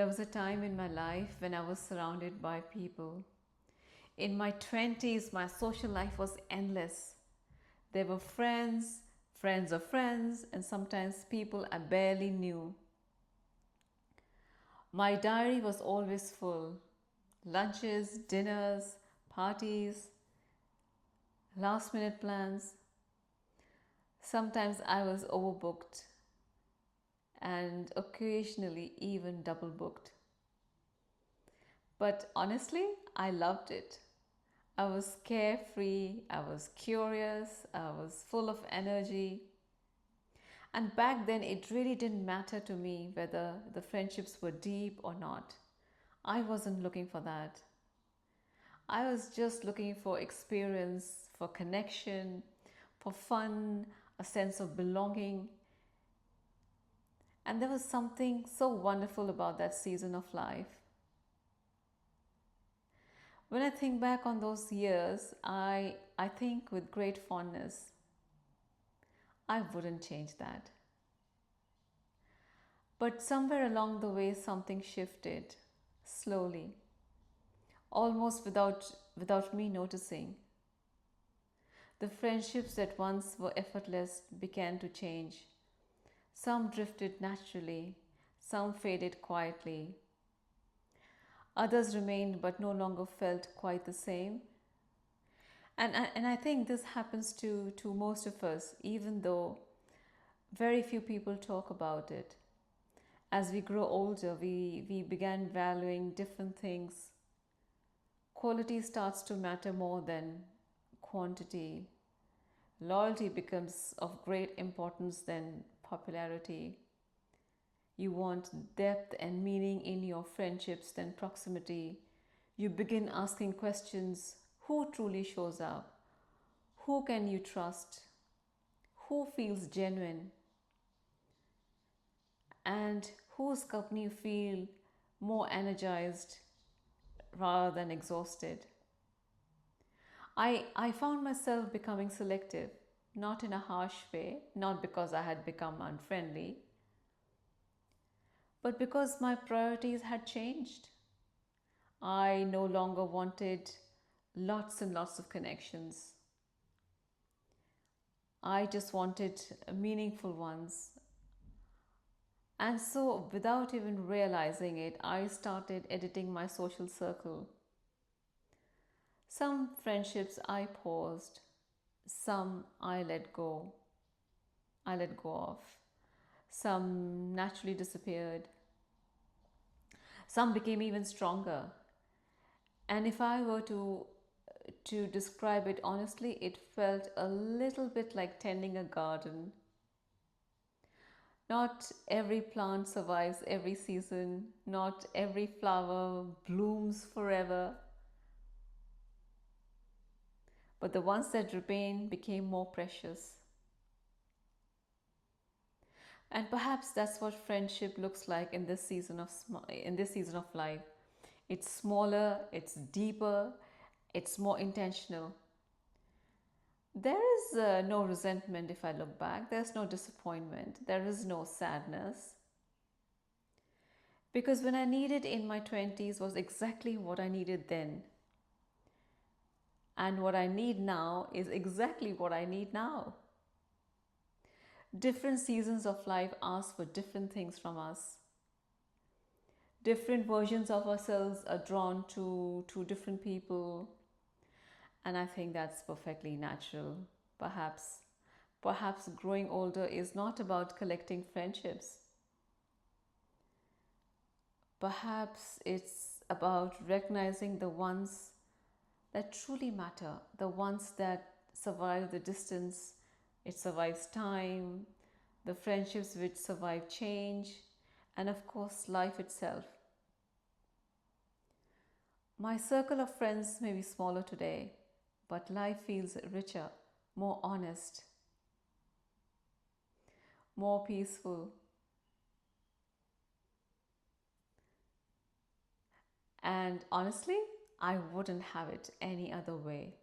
There was a time in my life when I was surrounded by people. In my 20s, my social life was endless. There were friends, friends of friends, and sometimes people I barely knew. My diary was always full: lunches, dinners, parties, last minute plans. Sometimes I was overbooked and occasionally even double booked. But honestly, I loved it. I was carefree, I was curious, I was full of energy. And back then, it really didn't matter to me whether the friendships were deep or not. I wasn't looking for that. I was just looking for experience, for connection, for fun, a sense of belonging. And there was something so wonderful about that season of life. When I think back on those years, I think with great fondness. I wouldn't change that. But somewhere along the way, something shifted slowly, almost without me noticing. The friendships that once were effortless began to change. Some drifted naturally, some faded quietly, others remained but no longer felt quite the same. And I think this happens to most of us, even though very few people talk about it. As we grow older, we began valuing different things. Quality starts to matter more than quantity. Loyalty becomes of great importance than popularity. You want depth and meaning in your friendships than proximity. You begin asking questions: who truly shows up? Who can you trust? Who feels genuine? And whose company you feel more energized rather than exhausted? I found myself becoming selective, not in a harsh way, not because I had become unfriendly, but because my priorities had changed. I no longer wanted lots and lots of connections. I just wanted meaningful ones. And so, without even realizing it, I started editing my social circle. Some friendships I paused, some I let go of. Some naturally disappeared, some became even stronger. And if I were to describe it honestly, it felt a little bit like tending a garden. Not every plant survives every season, not every flower blooms forever, but the ones that remain became more precious. And perhaps that's what friendship looks like in this in this season of life. It's smaller, it's deeper, it's more intentional. There is no resentment if I look back. There's no disappointment. There is no sadness. Because when I needed in my 20s was exactly what I needed then. And what I need now is exactly what I need now. Different seasons of life ask for different things from us. Different versions of ourselves are drawn to different people. And I think that's perfectly natural. Perhaps growing older is not about collecting friendships. Perhaps it's about recognizing the ones that truly matter, the ones that survive the distance, it survives time, the friendships which survive change, and of course, life itself. My circle of friends may be smaller today, but life feels richer, more honest, more peaceful, and honestly, I wouldn't have it any other way.